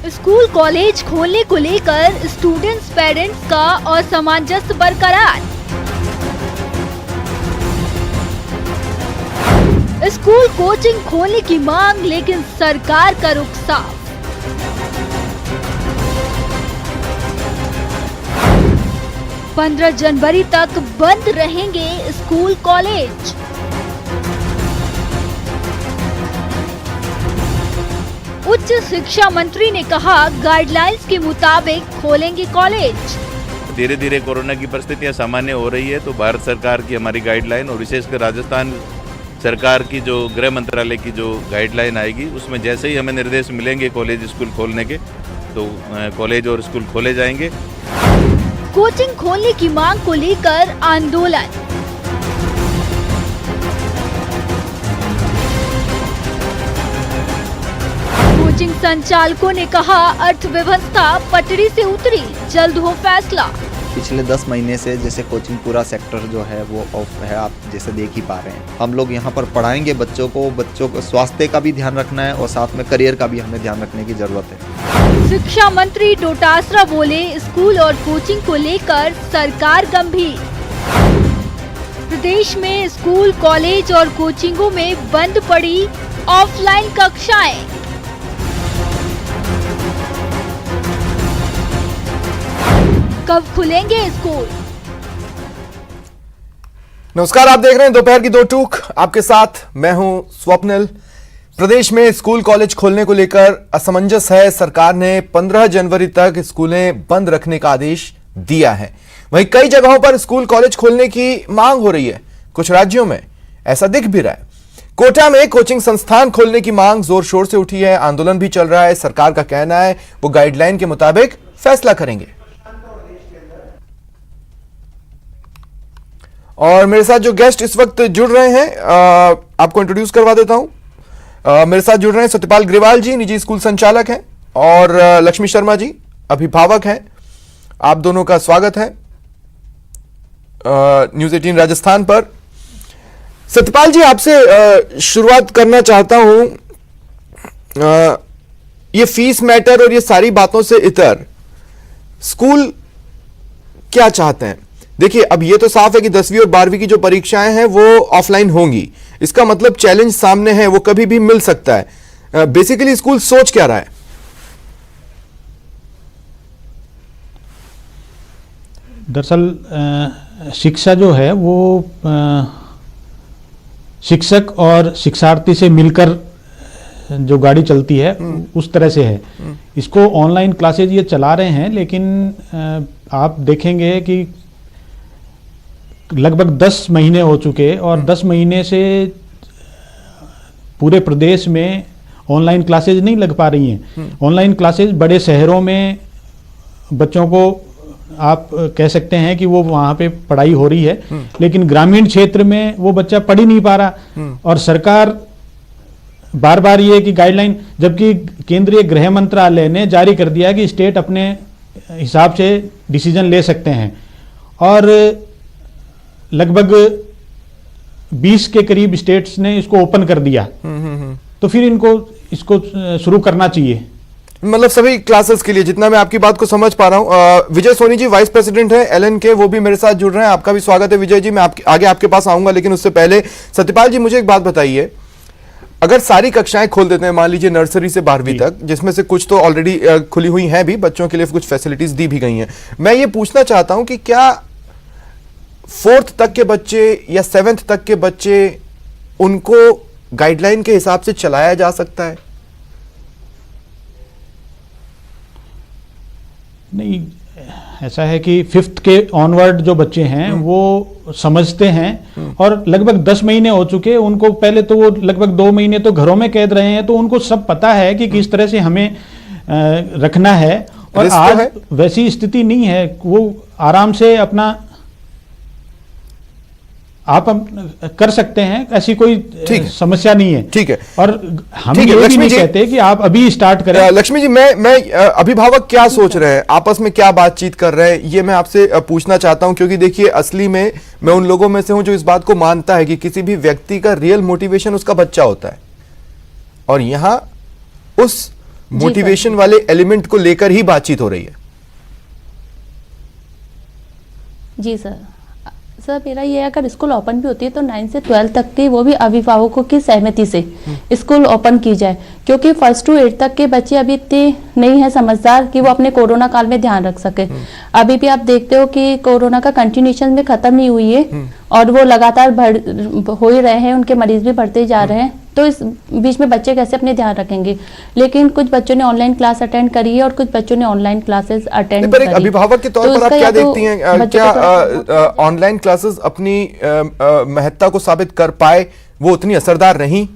School college खोलने को लेकर स्टूडेंट्स पेरेंट्स का असमंजस बरकरार। स्कूल कोचिंग खोलने की मांग लेकिन सरकार का रुख साफ। जनवरी तक बंद रहेंगे स्कूल कॉलेज। उच्च शिक्षा मंत्री ने कहा गाइडलाइंस के मुताबिक खोलेंगे कॉलेज। धीरे धीरे कोरोना की परिस्थितियां सामान्य हो रही है, तो भारत सरकार की हमारी गाइडलाइन और विशेषकर राजस्थान सरकार की जो गृह मंत्रालय की जो गाइडलाइन आएगी, उसमें जैसे ही हमें निर्देश मिलेंगे कॉलेज स्कूल खोलने के, तो कॉलेज और स्कूल खोले जाएंगे। कोचिंग खोलने की मांग को लेकर आंदोलन। कोचिंग संचालकों ने कहा अर्थव्यवस्था पटरी से उतरी, जल्द हो फैसला। पिछले 10 महीने से जैसे कोचिंग पूरा सेक्टर जो है वो ऑफ है, आप जैसे देख ही पा रहे हैं। हम लोग यहाँ पर पढ़ाएंगे बच्चों को स्वास्थ्य का भी ध्यान रखना है और साथ में करियर का भी हमें ध्यान रखने की जरूरत है। शिक्षा मंत्री डोटासरा बोले स्कूल और कोचिंग को लेकर सरकार गंभीर। प्रदेश में स्कूल कॉलेज और कोचिंगों में बंद पड़ी ऑफलाइन कक्षाएं। कब खुलेंगे स्कूल? नमस्कार, आप देख रहे हैं दोपहर की दो टूक। आपके साथ मैं हूं स्वप्निल। प्रदेश में स्कूल कॉलेज खोलने को लेकर असमंजस है। सरकार ने 15 जनवरी तक स्कूलें बंद रखने का आदेश दिया है। वहीं कई जगहों पर स्कूल कॉलेज खोलने की मांग हो रही है। कुछ राज्यों में ऐसा दिख भी रहा है। कोटा में कोचिंग संस्थान खोलने की मांग जोर शोर से उठी है। आंदोलन भी चल रहा है। सरकार का कहना है वो गाइडलाइन के मुताबिक फैसला करेंगे। और मेरे साथ जो गेस्ट इस वक्त जुड़ रहे हैं, आपको इंट्रोड्यूस करवा देता हूं। मेरे साथ जुड़ रहे हैं सत्यपाल ग्रेवाल जी, निजी स्कूल संचालक हैं, और लक्ष्मी शर्मा जी, अभिभावक हैं। आप दोनों का स्वागत है न्यूज़ 18 राजस्थान पर। सत्यपाल जी, आपसे शुरुआत करना चाहता हूं। ये फीस मैटर और ये सारी बातों से इतर स्कूल क्या चाहते हैं? देखिए, अब ये तो साफ है कि 10वीं और 12वीं की जो परीक्षाएं हैं वो ऑफलाइन होंगी। इसका मतलब चैलेंज सामने है, वो कभी भी मिल सकता है। बेसिकली स्कूल सोच क्या रहा है? दरअसल शिक्षा जो है वो शिक्षक और शिक्षार्थी से मिलकर जो गाड़ी चलती है उस तरह से है। इसको ऑनलाइन क्लासेज ये चला रहे हैं, लेकिन आप देखेंगे कि लगभग 10 महीने हो चुके और 10 महीने से पूरे प्रदेश में ऑनलाइन क्लासेज नहीं लग पा रही हैं। ऑनलाइन क्लासेज बड़े शहरों में बच्चों को आप कह सकते हैं कि वो वहाँ पे पढ़ाई हो रही है, लेकिन ग्रामीण क्षेत्र में वो बच्चा पढ़ ही नहीं पा रहा। और सरकार बार बार ये कि गाइडलाइन, जबकि केंद्रीय गृह मंत्रालय ने जारी कर दिया कि स्टेट अपने हिसाब से डिसीजन ले सकते हैं, और लगभग 20 के करीब स्टेट्स ने इसको ओपन कर दिया। तो फिर इसको शुरू करना चाहिए, मतलब सभी क्लासेस के लिए, जितना मैं आपकी बात को समझ पा रहा हूं। विजय सोनी जी वाइस प्रेसिडेंट है एलएन के, वो भी मेरे साथ जुड़ रहे हैं। आपका भी स्वागत है विजय जी। मैं आगे आपके पास आऊंगा, लेकिन उससे पहले सत्यपाल जी मुझे एक बात बताइए। अगर सारी कक्षाएं खोल देते हैं, मान लीजिए नर्सरी से 12वीं तक, जिसमें से कुछ तो ऑलरेडी खुली हुई हैं भी, बच्चों के लिए कुछ फैसिलिटीज दी भी गई हैं, मैं ये पूछना चाहता हूं कि क्या 4th तक के बच्चे या 7th तक के बच्चे, उनको गाइडलाइन के हिसाब से चलाया जा सकता है? नहीं, ऐसा है कि 5th के ऑनवर्ड जो बच्चे हैं वो समझते हैं, और लगभग 10 महीने हो चुके उनको। पहले तो वो लगभग 2 महीने तो घरों में कैद रहे हैं, तो उनको सब पता है कि किस तरह से हमें रखना है। और आज वैसी स्थिति नहीं है, वो आराम से अपना आप कर सकते हैं, ऐसी कोई समस्या नहीं है। ठीक है। और हम ये भी नहीं कहते कि आप अभी स्टार्ट करें। लक्ष्मी जी, मैं अभिभावक क्या सोच रहे हैं, आपस में क्या बातचीत कर रहे हैं, ये मैं आपसे पूछना चाहता हूं। क्योंकि देखिए, असली में मैं उन लोगों में से हूं जो इस बात को मानता है कि किसी भी व्यक्ति का रियल मोटिवेशन उसका बच्चा होता है, और यहां उस मोटिवेशन वाले एलिमेंट को लेकर ही बातचीत हो रही है। जी सर मेरा ये है, अगर स्कूल ओपन भी होती है तो 9 से 12 तक की वो भी अभिभावकों की सहमति से स्कूल ओपन की जाए, क्योंकि 1 to 8 तक के बच्चे अभी इतने नहीं है समझदार कि वो अपने कोरोना काल में ध्यान रख सके। अभी भी आप देखते हो कि कोरोना का कंटिन्यूशन में खत्म नहीं हुई है और वो लगातार हो ही रहे हैं, उनके मरीज भी बढ़ते ही जा रहे हैं। तो इस बीच में बच्चे कैसे अपने ध्यान रखेंगे? लेकिन कुछ बच्चों ने ऑनलाइन क्लास अटेंड करी है और कुछ बच्चों ने ऑनलाइन क्लासेस अटेंड पर एक अभिभावक के तौर पर आप क्या देखती हैं, क्या ऑनलाइन क्लासेस अपनी महत्ता को साबित कर पाए, वो उतनी असरदार रही?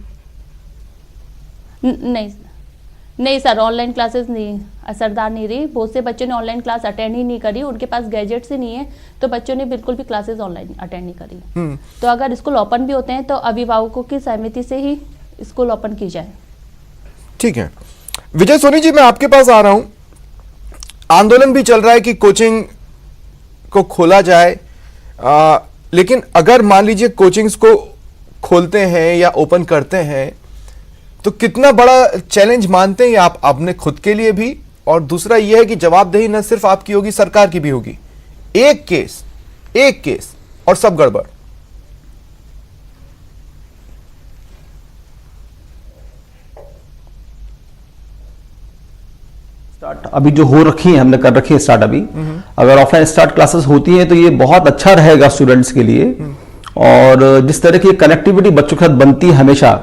नहीं सर, ऑनलाइन क्लासेस नहीं असरदार नहीं रही। बहुत से बच्चों ने ऑनलाइन क्लास अटेंड ही नहीं करी, उनके पास गैजेट्स ही नहीं है, तो बच्चों ने बिल्कुल भी क्लासेस ऑनलाइन अटेंड नहीं करी। तो अगर स्कूल ओपन भी होते हैं तो अभिभावकों की सहमति से ही स्कूल ओपन की जाए। ठीक है विजय सोनी जी, मैं आपके पास आ रहा हूं। आंदोलन भी चल रहा है कि कोचिंग को खोला जाए, लेकिन अगर मान लीजिए कोचिंग्स को खोलते हैं या ओपन करते हैं तो कितना बड़ा चैलेंज मानते हैं आप अपने खुद के लिए भी, और दूसरा यह है कि जवाबदेही न सिर्फ आपकी होगी, सरकार की भी होगी। एक केस और सब गड़बड़। स्टार्ट अभी जो हो रखी है, हमने कर रखी है स्टार्ट अभी। अगर ऑफलाइन स्टार्ट क्लासेस होती हैं तो ये बहुत अच्छा रहेगा स्टूडेंट्स के लिए। और जिस तरह की कनेक्टिविटी बच्चों के साथ बनती है हमेशा,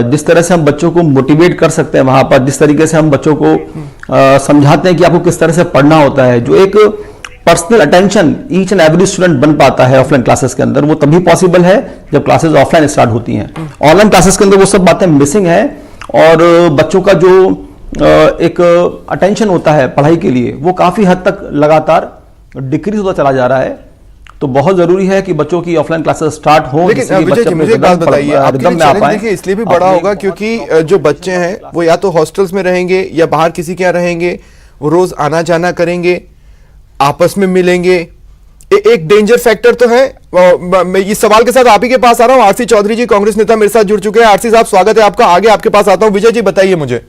जिस तरह से हम बच्चों को मोटिवेट कर सकते हैं वहां पर, जिस तरीके से हम बच्चों को समझाते हैं कि आपको किस तरह से पढ़ना होता है, जो एक personal attention each and every student बन पाता है ऑफलाइन क्लासेस के अंदर, वो तभी पॉसिबल है जब क्लासेस ऑफलाइन स्टार्ट होती हैं। ऑनलाइन क्लासेस के अंदर वो सब बातें मिसिंग है, और बच्चों का जो एक अटेंशन होता है पढ़ाई के लिए, वो काफी हद तक लगातार डिक्रीज होता चला जा रहा है। तो बहुत जरूरी है कि बच्चों की ऑफलाइन क्लासेस स्टार्ट हो। लेकिन विजय जी, मुझे एक बात बताइए, आपके लिए चैलेंज देखिए इसलिए भी बड़ा होगा क्योंकि जो बच्चे हैं वो या तो हॉस्टल्स में रहेंगे या बाहर किसी के यहाँ रहेंगे, वो रोज आना जाना करेंगे, आपस में मिलेंगे, एक डेंजर फैक्टर तो है। मैं इस सवाल के साथ आप ही के पास आ रहा हूं। आरसी चौधरी जी कांग्रेस नेता मेरे साथ जुड़ चुके हैं। आरसी साहब स्वागत है आपका, आगे आपके पास आता हूं। विजय जी बताइए मुझे।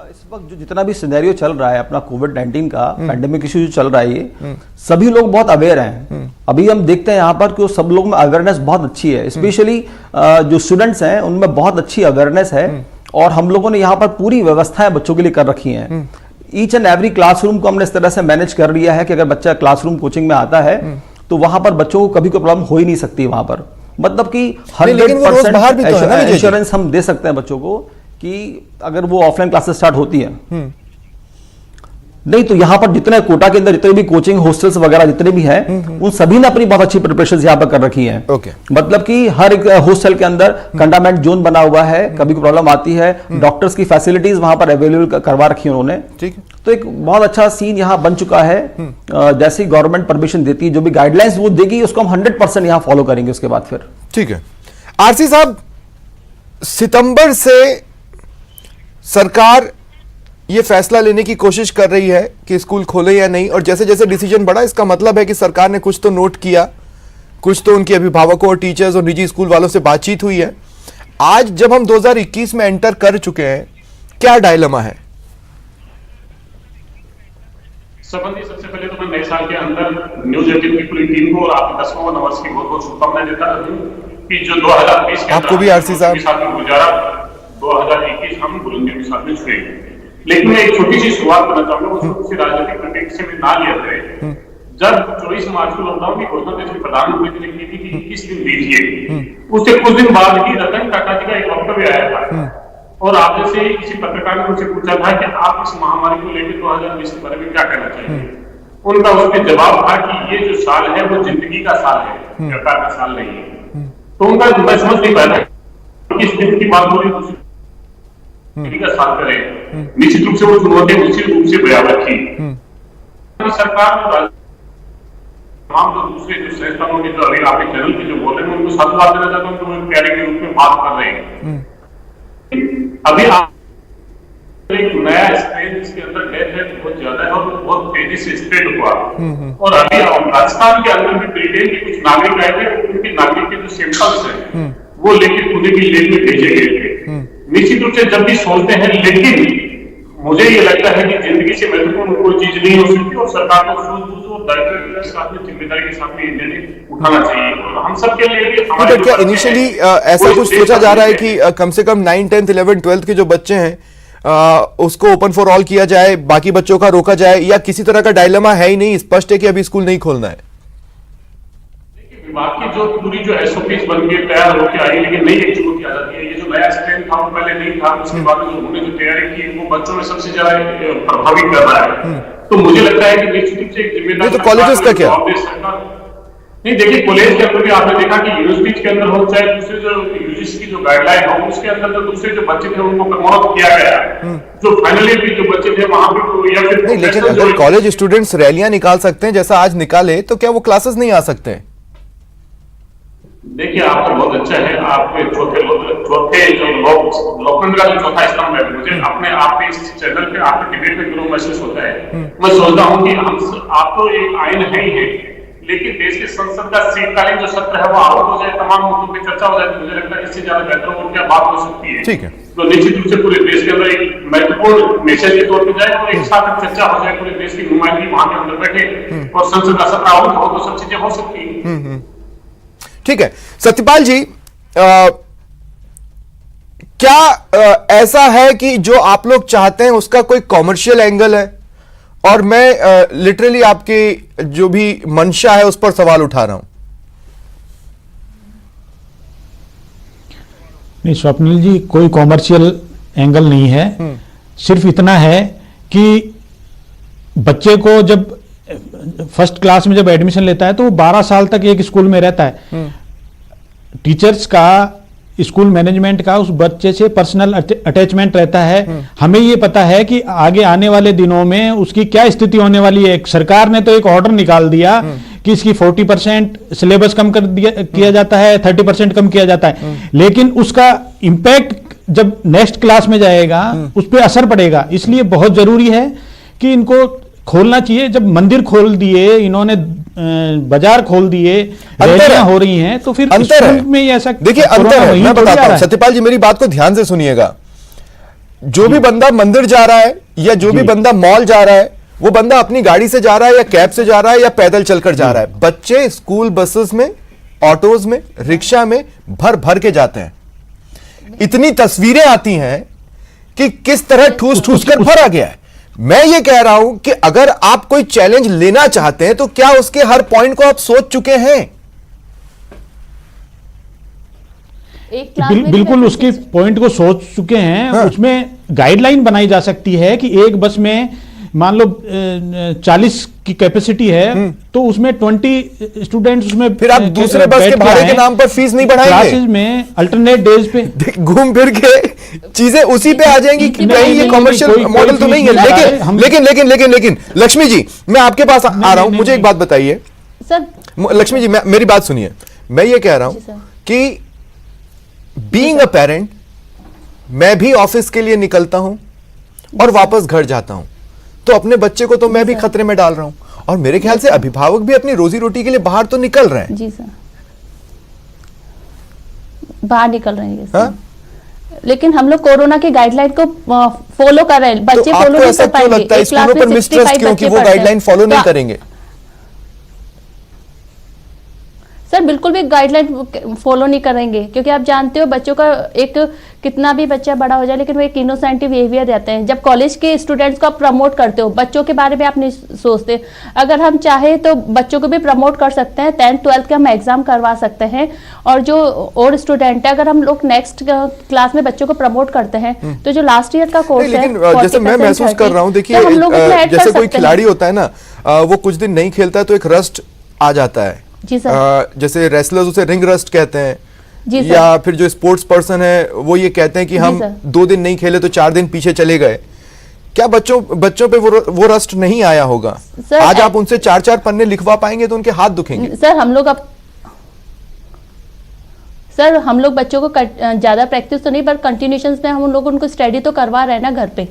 इस वक्त जो जितना भी सिनेरियो चल रहा है अपना कोविड-19 का पैंडेमिक इशू जो चल रहा है, ये सभी लोग बहुत अवेयर हैं। अभी हम देखते हैं यहाँ पर कि सब लोग में अवेयरनेस बहुत अच्छी है, स्पेशली जो स्टूडेंट्स हैं उनमें बहुत अच्छी अवेयरनेस है। और हम लोगों ने यहाँ पर पूरी व्यवस्थाएं बच्चों के लिए कर रखी हैं। ईच एंड एवरी क्लासरूम को हमने इस तरह से मैनेज कर लिया है कि अगर बच्चा क्लासरूम कोचिंग में आता है तो वहां पर बच्चों को कभी कोई प्रॉब्लम हो ही नहीं सकती वहां पर। मतलब कि 100% एश्योरेंस हम दे सकते हैं बच्चों को कि अगर वो ऑफलाइन क्लासेस स्टार्ट होती है। नहीं तो यहाँ पर जितने कोटा के अंदर जितने भी कोचिंग हॉस्टल्स वगैरह जितने भी हैं, उन सभी ने अपनी बहुत अच्छी प्रिपरेशन यहाँ पर कर रखी है। मतलब कि हर एक हॉस्टल के अंदर कंटेनमेंट जोन बना हुआ है, कभी कोई प्रॉब्लम आती है डॉक्टर्स की फैसिलिटीज वहां पर अवेलेबल करवा रखी है उन्होंने। ठीक है, तो एक बहुत अच्छा सीन यहाँ बन चुका है। जैसे गवर्नमेंट परमिशन देती है, जो भी गाइडलाइंस वो देगी उसको हम 100% यहाँ फॉलो करेंगे उसके बाद फिर। ठीक है आरसी साहब, सितंबर से सरकार ये फैसला लेने की कोशिश कर रही है कि स्कूल खोले या नहीं, और जैसे जैसे डिसीजन बढ़ा इसका मतलब है कि सरकार ने कुछ तो नोट किया, कुछ तो उनके अभिभावकों और टीचर्स और निजी स्कूल वालों से बातचीत हुई है। आज जब हम 2021 में एंटर कर चुके हैं, क्या डायलेमा है? सबंधी सबसे पहले तो मैं नए साल के अंदर न्यूज 18 की पूरी टीम को और आपके 10वां नववर्ष की बहुत बहुत शुभकामनाएं देता हूं कि जो 2020 के आपको भी आरसी साहब 2021 हम बुलंदियों के साथ में छुएंगे। लेकिन मैं एक छोटी सी शुरुआत करना चाहूंगा, उसको किसी राजनीतिक कंटेक्स्ट में ना लिया जाए। जब 24 मार्च को लॉकडाउन की घोषणा देश के प्रधानमंत्री ने की थी कि 21 दिन दीजिए, उससे कुछ दिन बाद ही रतन टाटा जी का एक वक्तव्य आया था और आप जैसे ही किसी पत्रकार ने उनसे पूछा था कि आप इस महामारी को लेकर 2020 के बारे में क्या कहना चाहिए। उनका उसमें जवाब था कि ये जो साल है वो जिंदगी का साल है, व्यापार का साल नहीं है। तो उनका मैं समझ नहीं पाया किस दिन की बात हो रही का साथ करें। निश्चित रूप से वो चुनौती निश्चित रूप से बयान रखी सरकार और तमाम जो दूसरे जो संस्थानों के जो अभी आपके चैनल के जो बोल रहे हैं उनको साथ बात देना चाहता हूँ कि वो प्यारे के रूप में बात कर रहे हैं। अभी आप एक नया स्ट्रेन जिसके अंदर डेथ है बहुत ज्यादा है और बहुत तेजी से स्प्रेड हुआ। और अभी राजस्थान के अंदर भी ब्रिटेन के कुछ नागरिक आए थे, उनके नागरिक के जो जो सैंपल्स हैं वो लेके पुणे की लैब में भेजे गए थे। निश्चित रूप से जब भी सोचते हैं, लेकिन मुझे ये लगता है कि जिंदगी से महत्वपूर्ण कोई चीज नहीं हो सकती और सरकार को सूझबूझ और दायित्व के साथ में, जिम्मेदारी के साथ में ये निर्णय उठाना चाहिए। और हम सब के लिए भी हमारे क्या इनिशियली ऐसा कुछ सोचा जा रहा है कि कम से कम 9, 10, 11, 12 के जो बच्चे हैं उसको ओपन फॉर ऑल किया जाए, बाकी बच्चों का रोका जाए, या किसी तरह का डायलेमा है ही नहीं, स्पष्ट है कि अभी स्कूल नहीं खोलना है? विभाग की जो पूरी जो एसओपीज बन के तैयार होकर आई, लेकिन नई एक चुनौती आ जाती है। ये जो नया स्ट्रेन था वो पहले नहीं था, उसके बाद जो उन्होंने जो तैयारी की वो बच्चों में सबसे ज्यादा प्रभावित कर रहा है। तो मुझे लगता है कि निश्चित रूप से एक जिम्मेदारी। तो कॉलेजेस का क्या? नहीं, देखिए कॉलेज के अंदर भी आपने देखा कि यूनिवर्सिटी के अंदर हो, चाहे दूसरे जो यूजीसी की जो गाइडलाइन हो, उसके अंदर तो दूसरे जो बच्चे थे उनको प्रमोट किया गया। जो फाइनली भी जो बच्चे थे वहां पे या फिर नहीं, लेकिन अगर कॉलेज स्टूडेंट्स रैलियां निकाल सकते हैं जैसा आज निकाले, तो क्या वो क्लासेस नहीं आ सकते हैं? देखिए, आपका बहुत अच्छा है। आपके चौथे जो लोकतंत्र का जो चौथा स्तंभ है, मुझे अपने आपके इस चैनल पे आपके डिबेट में ग्रो महसूस होता है। मैं सोचता हूँ कि आप तो एक आयन है ही है, लेकिन देश के संसद का शीतकालीन जो सत्र है वो आउट हो जाए, तमाम मुद्दों पे चर्चा हो जाए, तो मुझे लगता है इससे ज्यादा बेहतर और क्या बात हो सकती है। ठीक है, तो निश्चित रूप से पूरे देश के अंदर एक महत्वपूर्ण मैसेज के तौर पर जाए और एक साथ चर्चा हो जाए, पूरे देश की नुमाइंदगी वहां के अंदर बैठे और संसद का सत्र आउट हो, तो सब चीजें हो सकती है। ठीक है। सत्यपाल जी, क्या ऐसा है कि जो आप लोग चाहते हैं उसका कोई कॉमर्शियल एंगल है? और मैं लिटरली आपकी जो भी मंशा है उस पर सवाल उठा रहा हूं। नहीं स्वप्निल जी, कोई कॉमर्शियल एंगल नहीं है। सिर्फ इतना है कि बच्चे को जब फर्स्ट क्लास में जब एडमिशन लेता है तो वो 12 साल तक एक स्कूल में रहता है। टीचर्स का, स्कूल मैनेजमेंट का उस बच्चे से पर्सनल अटैचमेंट रहता है। हमें ये पता है कि आगे आने वाले दिनों में उसकी क्या स्थिति होने वाली है। सरकार ने तो एक ऑर्डर निकाल दिया कि इसकी 40% सिलेबस कम कर दिया किया जाता है, 30% कम किया जाता है, लेकिन उसका इंपैक्ट जब नेक्स्ट क्लास में जाएगा उस पर असर पड़ेगा। इसलिए बहुत जरूरी है कि इनको खोलना चाहिए। जब मंदिर खोल दिए इन्होंने, बाजार खोल दिए, रैलियां हो रही हैं, तो फिर अंतर है में ऐसा, देखिए अंतर है। मैं बताता हूं, सत्यपाल जी मेरी बात को ध्यान से सुनिएगा। जो भी बंदा मंदिर जा रहा है या जो भी बंदा मॉल जा रहा है, वो बंदा अपनी गाड़ी से जा रहा है या कैब से जा रहा है या पैदल चलकर जा रहा है। बच्चे स्कूल बसेस में, ऑटोज में, रिक्शा में भर भर के जाते हैं। इतनी तस्वीरें आती हैं कि किस तरह ठूस ठूस कर भरा गया है। मैं ये कह रहा हूं कि अगर आप कोई चैलेंज लेना चाहते हैं तो क्या उसके हर पॉइंट को आप सोच चुके हैं? बिल्कुल उसके पॉइंट को सोच चुके हैं। हाँ। उसमें गाइडलाइन बनाई जा सकती है कि एक बस में मान लो 40 की कैपेसिटी है, तो उसमें 20 स्टूडेंट्स उसमें, फिर आप दूसरे बस के भाड़े के नाम पर फीस नहीं बढ़ाएंगे। क्लासेस में अल्टरनेट डेज पे घूम फिर के चीजें उसी पे आ जाएंगी। नहीं, ये कमर्शियल मॉडल तो नहीं है। लेकिन लक्ष्मी जी, मैं आपके पास आ रहा हूं, मुझे एक बात बताइए सर। लक्ष्मी जी, मेरी बात सुनिए। मैं ये कह रहा हूं कि बीइंग अ पेरेंट, मैं भी ऑफिस के लिए निकलता हूं और वापस घर जाता हूं, तो अपने बच्चे को तो मैं भी खतरे में डाल रहा हूं। और मेरे ख्याल से अभिभावक भी अपनी रोजी रोटी के लिए बाहर तो निकल रहे हैं। जी सर, बाहर निकल रहे हैं। हाँ? लेकिन हम लोग कोरोना के गाइडलाइन को फॉलो कर रहे हैं। बच्चे तो फॉलो नहीं कर क्यों लगता है स्कूलों पर मिसट्रस्ट क्यों कि वो गाइडलाइन फॉलो नहीं करेंगे? सर बिल्कुल भी गाइडलाइन फॉलो नहीं करेंगे, क्योंकि आप जानते हो बच्चों का एक, कितना भी बच्चा बड़ा हो जाए लेकिन वो एक इनोसेंट बिहेवियर रहते हैं। जब कॉलेज के स्टूडेंट्स को आप प्रमोट करते हो, बच्चों के बारे में आप नहीं सोचते। अगर हम चाहे तो बच्चों को भी प्रमोट कर सकते हैं, 10th 12th का हम एग्जाम करवा सकते हैं। और जो और स्टूडेंट है, अगर हम लोग नेक्स्ट क्लास में बच्चों को प्रमोट करते हैं तो जो लास्ट ईयर का कोर्स है, लेकिन जैसे मैं महसूस कर रहा हूँ, देखिए जैसे कोई खिलाड़ी होता है ना, वो कुछ दिन नहीं खेलता है तो एक रस्ट आ जाता है। जी सर। जैसे रेसलर्स उसे रिंग रस्ट कहते हैं, जी सर। या फिर जो स्पोर्ट्स पर्सन है वो ये कहते हैं कि हम 2 दिन नहीं खेले तो 4 दिन पीछे चले गए। क्या बच्चों पे वो रस्ट नहीं आया होगा? आज आप उनसे 4-4 पन्ने लिखवा पाएंगे तो उनके हाथ दुखेंगे। सर हम लोग अब सर हम लोग बच्चों को ज्यादा प्रैक्टिस तो नहीं, पर कंटिन्यूशन में हम लोग उनको स्टडी तो करवा रहे हैं ना घर पे।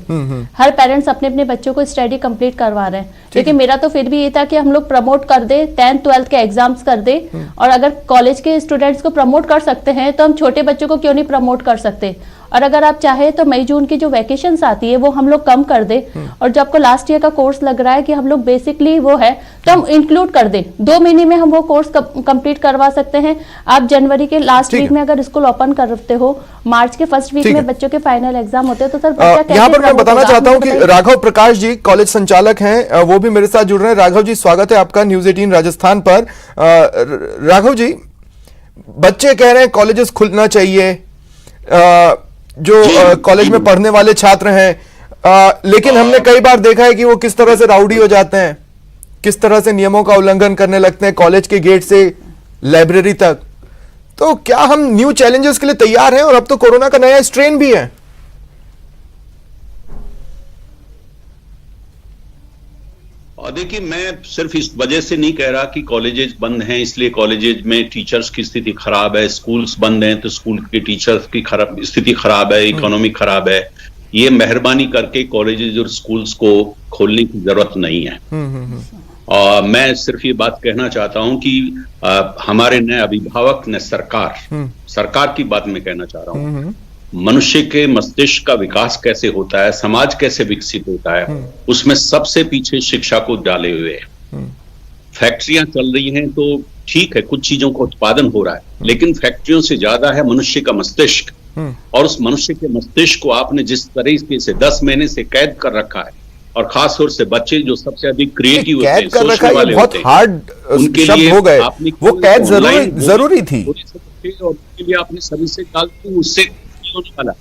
हर पेरेंट्स अपने अपने बच्चों को स्टडी कंप्लीट करवा रहे हैं। लेकिन मेरा तो फिर भी ये था कि हम लोग प्रमोट कर दे, 10th 12th के एग्जाम्स कर दे, और अगर कॉलेज के स्टूडेंट्स को प्रमोट कर सकते हैं तो हम छोटे बच्चों को क्यों नहीं प्रमोट कर सकते। और अगर आप चाहे तो मई जून की जो वैकेशंस आती है वो हम लोग कम कर दे, और जो आपको लास्ट ईयर का कोर्स लग रहा है कि हम लोग बेसिकली वो है तो हम इंक्लूड कर दे। 2 महीने में हम वो कोर्स कंप्लीट करवा सकते हैं। आप जनवरी के लास्ट वीक में अगर स्कूल ओपन करते हो, मार्च के फर्स्ट वीक में बच्चों के फाइनल एग्जाम होते हैं, तो सर बच्चा कैसे यहाँ पर मैं बताना चाहता हूँ कि राघव प्रकाश जी कॉलेज संचालक हैं, वो भी मेरे साथ जुड़ रहे हैं। राघव जी स्वागत है आपका न्यूज 18 राजस्थान पर। राघव जी, बच्चे कह रहे हैं कॉलेजेस खुलना चाहिए, जो कॉलेज में पढ़ने वाले छात्र हैं, लेकिन हमने कई बार देखा है कि वो किस तरह से राउडी हो जाते हैं, किस तरह से नियमों का उल्लंघन करने लगते हैं, कॉलेज के गेट से लाइब्रेरी तक। तो क्या हम न्यू चैलेंजेस के लिए तैयार हैं? और अब तो कोरोना का नया स्ट्रेन भी है। और देखिए, मैं सिर्फ इस वजह से नहीं कह रहा कि कॉलेजेस बंद हैं इसलिए कॉलेजेस में टीचर्स की स्थिति खराब है, स्कूल्स बंद हैं तो स्कूल के टीचर्स की स्थिति खराब है, इकोनॉमी खराब है। ये मेहरबानी करके कॉलेजेस और स्कूल्स को खोलने की जरूरत नहीं है। और मैं सिर्फ ये बात कहना चाहता हूं कि हमारे नए अभिभावक ने सरकार की बात मैं कहना चाह रहा हूं, मनुष्य के मस्तिष्क का विकास कैसे होता है, समाज कैसे विकसित होता है, उसमें सबसे पीछे शिक्षा को डाले हुए है। फैक्ट्रियां चल रही हैं तो ठीक है, कुछ चीजों का उत्पादन हो रहा है, लेकिन फैक्ट्रियों से ज्यादा है मनुष्य का मस्तिष्क। और उस मनुष्य के मस्तिष्क को आपने जिस तरीके से 10 महीने से कैद कर रखा है, और खास तौर से बच्चे जो सबसे अधिक क्रिएटिव होते हैं, सोचने वाले होते हैं, हार्ड उनके शब्द लिए हो गए, वो कैद जरूरी थी। और उनके लिए आपने सभी से डालते, उससे होने वाला।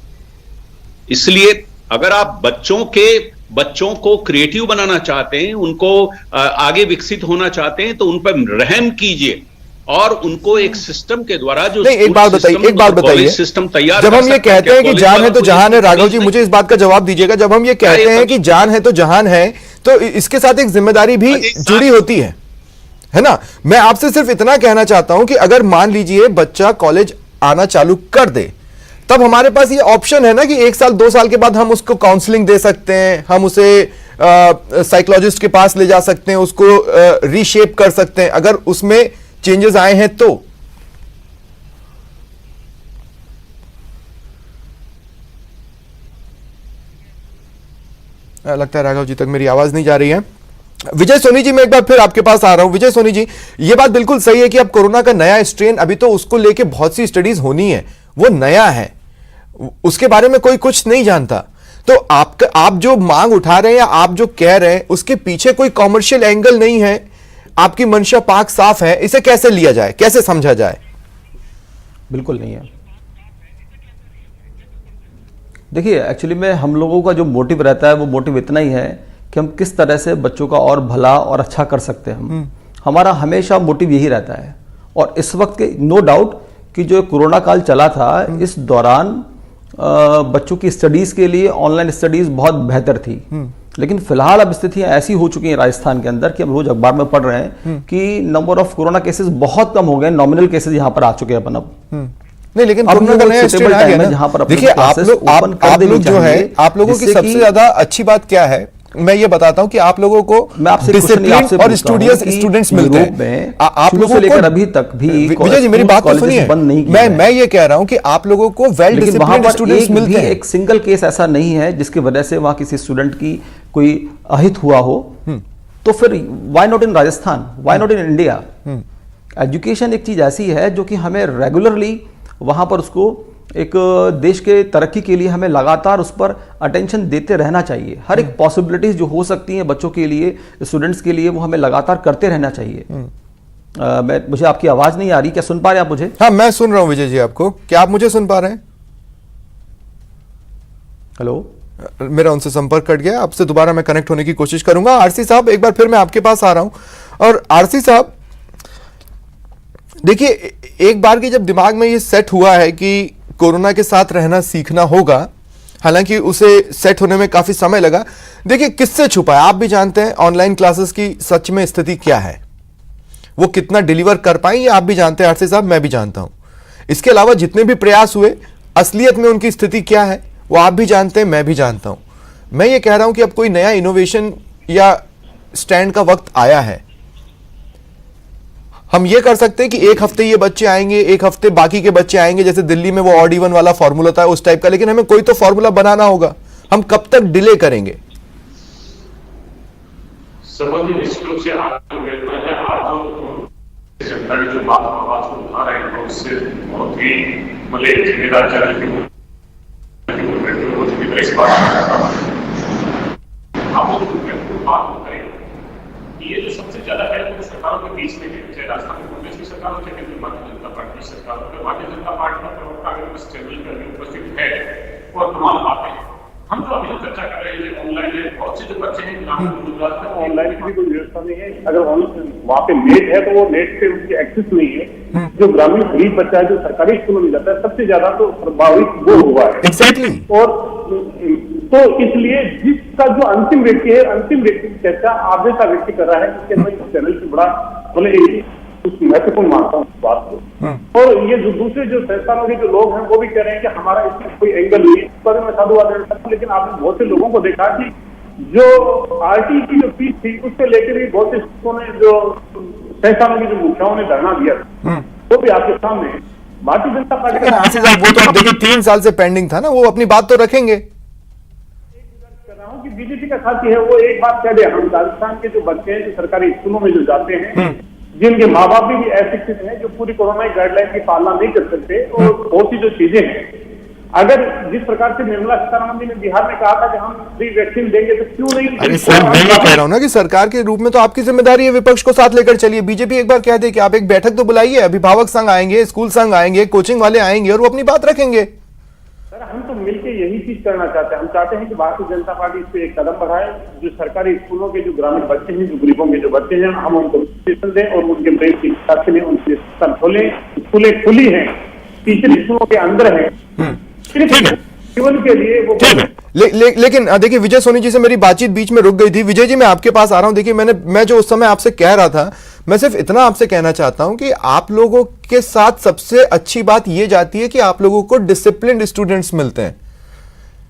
इसलिए अगर आप बच्चों को क्रिएटिव बनाना चाहते हैं, उनको आगे विकसित होना चाहते हैं, तो उन पर रहम कीजिए और उनको एक सिस्टम के द्वारा जो एक बात बताइए, सिस्टम तैयार, जब हम ये कहते हैं कि जान है तो जहान है, राघव जी मुझे इस बात का जवाब दीजिएगा, जब हम ये कहते हैं कि जान है तो जहान है, तो इसके साथ एक जिम्मेदारी भी जुड़ी होती है ना। मैं आपसे सिर्फ इतना कहना चाहता हूं कि अगर मान लीजिए बच्चा कॉलेज आना चालू कर दे, तब हमारे पास ये ऑप्शन है ना कि 1 साल 2 साल के बाद हम उसको काउंसलिंग दे सकते हैं, हम उसे साइकोलॉजिस्ट के पास ले जा सकते हैं, उसको रीशेप कर सकते हैं अगर उसमें चेंजेस आए हैं तो। लगता है राघव जी तक मेरी आवाज नहीं जा रही है। विजय सोनी जी, मैं एक बार फिर आपके पास आ रहा हूं। विजय सोनी जी, ये बात बिल्कुल सही है कि अब कोरोना का नया स्ट्रेन, अभी तो उसको लेके बहुत सी स्टडीज होनी है, वो नया है, उसके बारे में कोई कुछ नहीं जानता। तो आप जो मांग उठा रहे हैं या आप जो कह रहे हैं, उसके पीछे कोई कॉमर्शियल एंगल नहीं है, आपकी मंशा पाक साफ है। इसे कैसे लिया जाए, कैसे समझा जाए? बिल्कुल नहीं है। देखिए, एक्चुअली में हम लोगों का जो मोटिव रहता है वो मोटिव इतना ही है कि हम किस तरह से बच्चों का और भला और अच्छा कर सकते हैं। हमारा हमेशा मोटिव यही रहता है। और इस वक्त के नो डाउट कि जो कोरोना काल चला था, इस दौरान बच्चों की स्टडीज के लिए ऑनलाइन स्टडीज बहुत बेहतर थी। लेकिन फिलहाल अब स्थितियां ऐसी हो चुकी हैं राजस्थान के अंदर कि हम रोज अखबार में पढ़ रहे हैं कि नंबर ऑफ कोरोना केसेस बहुत कम हो गए, नॉमिनल केसेस यहां पर आ चुके हैं अपन अब। नहीं, लेकिन कोरोना का नया स्ट्रेन आ गया ना। जहां पर देखिए, आप लोग जो है, आप लोगों की सबसे ज्यादा अच्छी बात क्या है, मैं ये बताता हूं कि आप लोगों को डिसिप्लिन और स्टूडेंट्स मिलते हैं। आप लोगों को लेकर अभी तक भी, विजय जी मेरी बात तो सुनिए, मैं ये कह रहा हूं कि आप लोगों को वेल डिसिप्लिन्ड स्टूडेंट्स मिलते हैं। एक सिंगल केस ऐसा नहीं है जिसकी वजह से वहां किसी स्टूडेंट की कोई अहित हुआ हो। तो फिर why not in Rajasthan, why not in India? Education एक चीज ऐसी है जो कि हमें रेगुलरली वहां पर उसको एक देश के तरक्की के लिए हमें लगातार उस पर अटेंशन देते रहना चाहिए। हर एक पॉसिबिलिटीज जो हो सकती हैं बच्चों के लिए, स्टूडेंट्स के लिए, वो हमें लगातार करते रहना चाहिए। मुझे आपकी आवाज नहीं आ रही, क्या सुन पा रहे हैं आप मुझे? हाँ, मैं सुन रहा हूं विजय जी आपको। क्या आप मुझे सुन पा रहे हैं? हेलो, मेरा उनसे संपर्क कट गया, आपसे दोबारा मैं कनेक्ट होने की कोशिश करूंगा। आरसी साहब, एक बार फिर मैं आपके पास आ रहा हूं। और आरसी साहब देखिए, एक बार की जब दिमाग में ये सेट हुआ है कि कोरोना के साथ रहना सीखना होगा, हालांकि उसे सेट होने में काफी समय लगा। देखिए, किससे छुपा है, आप भी जानते हैं ऑनलाइन क्लासेस की सच में स्थिति क्या है, वो कितना डिलीवर कर पाएंगे आप भी जानते हैं आरसी साहब, मैं भी जानता हूं। इसके अलावा जितने भी प्रयास हुए, असलियत में उनकी स्थिति क्या है वो आप भी जानते हैं, मैं भी जानता हूं। मैं ये कह रहा हूं कि अब कोई नया इनोवेशन या स्टैंड का वक्त आया है। हम ये कर सकते हैं कि एक हफ्ते ये बच्चे आएंगे, एक हफ्ते बाकी के बच्चे आएंगे, जैसे दिल्ली में वो ऑड इवन वाला फॉर्मूला था उस टाइप का, लेकिन हमें कोई तो फॉर्मूला बनाना होगा। हम कब तक डिले करेंगे? संबंधित निश्चित रूप से आगे बढ़ना है। आज जनता की जो बात आवाज को उठा रहे हैं उससे बहुत ही मतलब जिम्मेदार चैनल की इस बात बात करें। ये जो सबसे ज्यादा है वो सरकारों के बीच में है, चाहे राजस्थान कांग्रेस की सरकार हो चाहे भारतीय जनता पार्टी की सरकार हो। भारतीय जनता पार्टी का प्रवक्ता अगर इस चैनल पर उपस्थित है और तमाम बातें हम तो अभी चर्चा कर रहे हैं ऑनलाइन है, बहुत से जो बच्चे हैं गुजरात में ऑनलाइन की भी कोई व्यवस्था नहीं है। अगर वहाँ पे नेट है तो वो नेट पे उनकी एक्सेस नहीं है। जो ग्रामीण गरीब बच्चा है जो सरकारी स्कूलों में जाता है सबसे ज्यादा तो प्रभावित वो हुआ है। एग्जैक्टली। और तो इसलिए जिसका जो अंतिम व्यक्ति है, अंतिम व्यक्ति की चर्चा आप जैसा व्यक्ति कर रहा है, इसके मैं इस चैनल से बड़ा बोले कुछ महत्वपूर्ण मानता हूँ इस बात को। और ये जो दूसरे जो संस्थानों के जो लोग हैं वो भी कह रहे हैं कि हमारा इसमें कोई एंगल नहीं है, इस पर मैं साधुवाद करता हूं। लेकिन आपने बहुत से लोगों को देखा कि जो आरटी की जो फीस थी उससे लेकर भी बहुत से शिक्षकों ने जो संस्थानों की जो मुखियाओं ने धरना दिया था वो भी आपके सामने भारतीय जनता पार्टी का। वो तो देखिए 3 साल से पेंडिंग था ना, वो अपनी बात तो रखेंगे। कर रहा हूँ कि बीजेपी का साथी है वो एक बात कह दे, हम राजस्थान के जो बच्चे हैं जो सरकारी स्कूलों में जो जाते हैं जिनके माँ बाप भी अशिक्षित हैं, जो पूरी कोरोना गाइडलाइन की पालना नहीं कर सकते, और बहुत सी जो चीजें हैं, अगर जिस प्रकार से निर्मला सीतारमण जी ने बिहार में कहा था कि हम फ्री वैक्सीन देंगे तो क्यों नहीं? अरे सर मैं ये कह रहा हूं ना कि सरकार के रूप में तो आपकी जिम्मेदारी है विपक्ष को साथ लेकर चलिए। बीजेपी एक बार कह दे कि आप एक बैठक तो बुलाइए, अभिभावक संघ आएंगे, स्कूल संघ आएंगे, कोचिंग वाले आएंगे और वो अपनी बात रखेंगे। सर हम तो मिलकर यही चीज करना चाहते हैं। हम चाहते हैं कि भारतीय जनता पार्टी इस पे एक कदम बढ़ाए। जो सरकारी स्कूलों के जो ग्रामीण बच्चे हैं, जो गरीबों के जो बच्चे हैं, हम उनको रजिस्ट्रेशन दें और उनके ब्रेन की शिक्षा के लिए उनके स्थल खोलें। स्कूलें खुली हैं, टीचर स्कूलों के अंदर हैं, जीवन के लिए वो लेकिन देखिए विजय सोनी जी से मेरी बातचीत बीच में रुक गई थी। विजय जी मैं आपके पास आ रहा हूं। देखिए मैं जो उस समय आपसे कह रहा था, मैं सिर्फ इतना आपसे कहना चाहता हूं कि आप लोगों के साथ सबसे अच्छी बात यह जाती है कि आप लोगों को डिसिप्लिन्ड स्टूडेंट्स मिलते हैं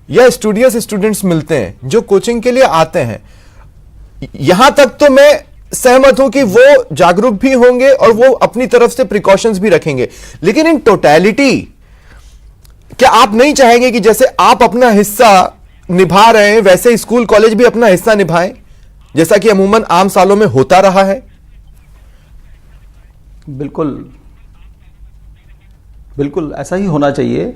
या स्टूडियस स्टूडेंट्स मिलते हैं जो कोचिंग के लिए आते हैं। यहां तक तो मैं सहमत हूं कि वो जागरूक भी होंगे और वो अपनी तरफ से प्रिकॉशंस भी रखेंगे, लेकिन इन टोटैलिटी क्या आप नहीं चाहेंगे कि जैसे आप अपना हिस्सा निभा रहे हैं वैसे स्कूल कॉलेज भी अपना हिस्सा निभाएं, जैसा कि अमूमन आम सालों में होता रहा है? बिल्कुल बिल्कुल ऐसा ही होना चाहिए।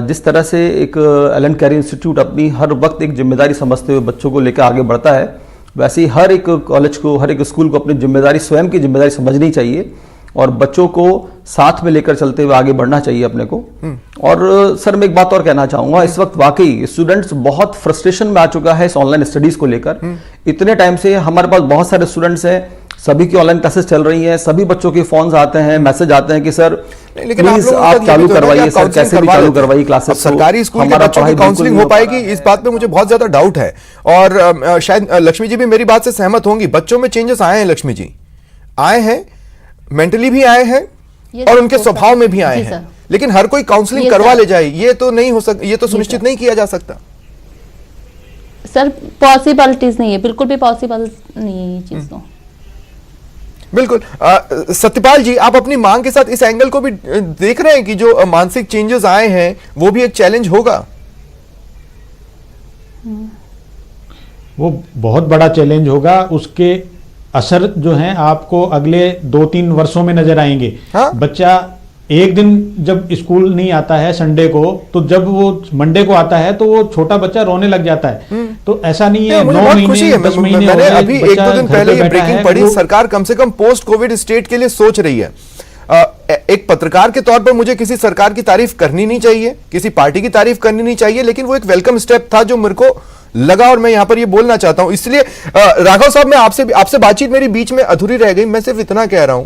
जिस तरह से एक एलन कैरी इंस्टीट्यूट अपनी हर वक्त एक जिम्मेदारी समझते हुए बच्चों को लेकर आगे बढ़ता है, वैसे ही हर एक कॉलेज को, हर एक स्कूल को अपनी जिम्मेदारी, स्वयं की जिम्मेदारी समझनी चाहिए और बच्चों को साथ में लेकर चलते हुए आगे बढ़ना चाहिए अपने को। और सर मैं एक बात और कहना चाहूंगा, इस वक्त वाकई स्टूडेंट्स बहुत फ्रस्ट्रेशन में आ चुका है इस ऑनलाइन स्टडीज को लेकर। इतने टाइम से हमारे पास बहुत सारे स्टूडेंट्स हैं, सभी की ऑनलाइन क्लासेस चल रही हैं, सभी बच्चों के फोन आते हैं, मैसेज आते हैं कि सर प्लीज आप चालू करवाइए, सर कैसे भी चालू करवाइए क्लासेस। सरकारी स्कूल के बच्चों की काउंसलिंग हो पाएगी, इस बात पे मुझे बहुत ज्यादा डाउट है। और शायद लक्ष्मी जी भी मेरी बात से सहमत होंगी। बच्चों में चेंजेस आए हैं, लक्ष्मी जी आए हैं, मेंटली भी आए हैं और उनके स्वभाव में भी आए हैं, लेकिन हर कोई काउंसलिंग करवा ले जाए ये तो नहीं हो सकता, ये तो सुनिश्चित नहीं किया जा सकता। सर पॉसिबिलिटीज नहीं है, बिल्कुल भी पॉसिबल नहीं है ये चीज तो। बिल्कुल। सत्यपाल जी आप अपनी मांग के साथ इस एंगल को भी देख रहे हैं कि जो मानसिक चेंजेस आए हैं वो भी एक चैलेंज होगा? वो बहुत बड़ा चैलेंज होगा, उसके असर जो हैं आपको अगले 2-3 वर्षों में नजर आएंगे। हाँ? बच्चा एक दिन जब स्कूल नहीं आता है संडे को, तो जब वो मंडे को आता है तो वो छोटा बच्चा रोने लग जाता है। तो ऐसा नहीं है 9 महीने 10 महीने मैंने अभी 1-2 दिन पहले ये ब्रेकिंग पढ़ी, सरकार कम से कम पोस्ट कोविड स्टेट के लिए सोच रही है। एक पत्रकार के तौर पर मुझे किसी सरकार की तारीफ करनी नहीं चाहिए, किसी पार्टी की तारीफ करनी नहीं चाहिए, लेकिन वो एक वेलकम स्टेप था जो मेरे को लगा और मैं यहां पर ये बोलना चाहता हूं। इसलिए राघव साहब मैं आपसे बातचीत मेरी बीच में अधूरी रह गई। मैं सिर्फ इतना कह रहा हूं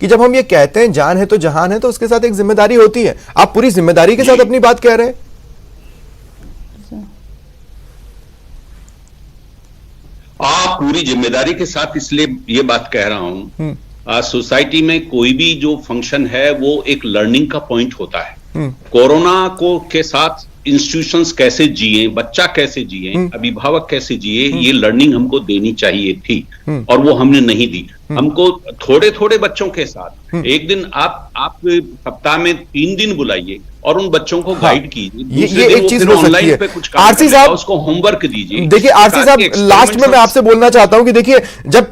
कि जब हम ये कहते हैं जान है तो जहान है, तो उसके साथ एक जिम्मेदारी होती है। आप पूरी जिम्मेदारी के साथ अपनी बात कह रहे हैं। आप पूरी जिम्मेदारी के साथ इसलिए ये बात कह रहा हूं सोसाइटी में कोई भी जो फंक्शन है वो एक लर्निंग का पॉइंट होता है। कोरोना के साथ इंस्टीट्यूशंस कैसे जिए, बच्चा कैसे जिए, अभिभावक कैसे जिए, ये लर्निंग हमको देनी चाहिए थी और वो हमने नहीं दी। हमको थोड़े थोड़े बच्चों के साथ एक दिन आप सप्ताह में 3 दिन बुलाइए और उन बच्चों को गाइड कीजिए। ये एक चीज हो सकती है। आरसी साहब, उसको होमवर्क दीजिए। देखिए आरसी साहब, लास्ट में मैं आपसे बोलना चाहता हूं कि देखिए जब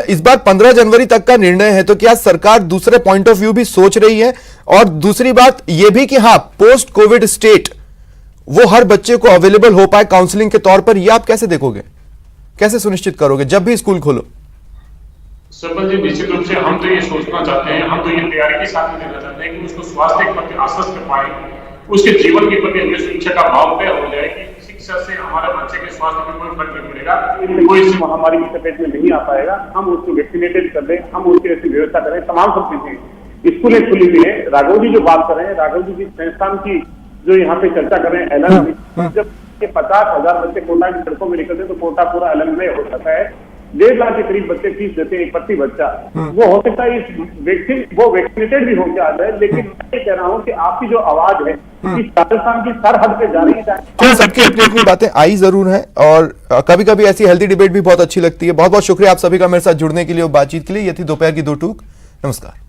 इस बार 15 जनवरी तक का निर्णय है, तो क्या सरकार दूसरे पॉइंट ऑफ व्यू भी सोच रही है? और दूसरी बात यह भी कि हाँ, पोस्ट कोविड स्टेट वो हर बच्चे को अवेलेबल हो पाए काउंसलिंग के तौर पर, ये आप कैसे देखोगे, कैसे सुनिश्चित करोगे जब भी स्कूल खोलो? सरपंच जी, निश्चित रूप से हम तो ये सोचना चाहते हैं, हम तो ये तैयारी के साथ में देना चाहते हैं कि उसको स्वास्थ्य के प्रति आश्वस्त कर पाए, उसके जीवन के प्रति हमें सुरक्षा का भाव तय हो जाए कि शिक्षा से हमारे बच्चे के स्वास्थ्य में कोई फर्क नहीं पड़ेगा, कोई इस महामारी की चपेट में नहीं आ पाएगा। हम उसको वैक्सीनेटेड कर दें, हम उसकी ऐसी व्यवस्था करें, तमाम सब चीजें। स्कूलें खुली हुई है। राघव जी जो बात कर रहे हैं, राघव जी की संस्थान की जो यहाँ पे चर्चा कर रहे हैं एलन, जब 50,000 बच्चे कोटा की सड़कों में निकलते हैं तो कोटा पूरा एलन में हो सकता है। 1.5 लाख के करीब बच्चे फीस देते हैं प्रति बच्चा। वो हो सकता है इस वो वैक्सीनेटेड भी होकर आ जाए, लेकिन मैं ये कह रहा हूँ कि आपकी जो आवाज है इस राजस्थान की सरहद पे जा रही है। सबकी अपनी अपनी बातें आई जरूर हैं और कभी कभी ऐसी हेल्दी डिबेट भी बहुत अच्छी लगती है। बहुत बहुत शुक्रिया आप सभी का मेरे साथ जुड़ने के लिए और बातचीत के लिए। ये थी दोपहर की 2 टूक। नमस्कार।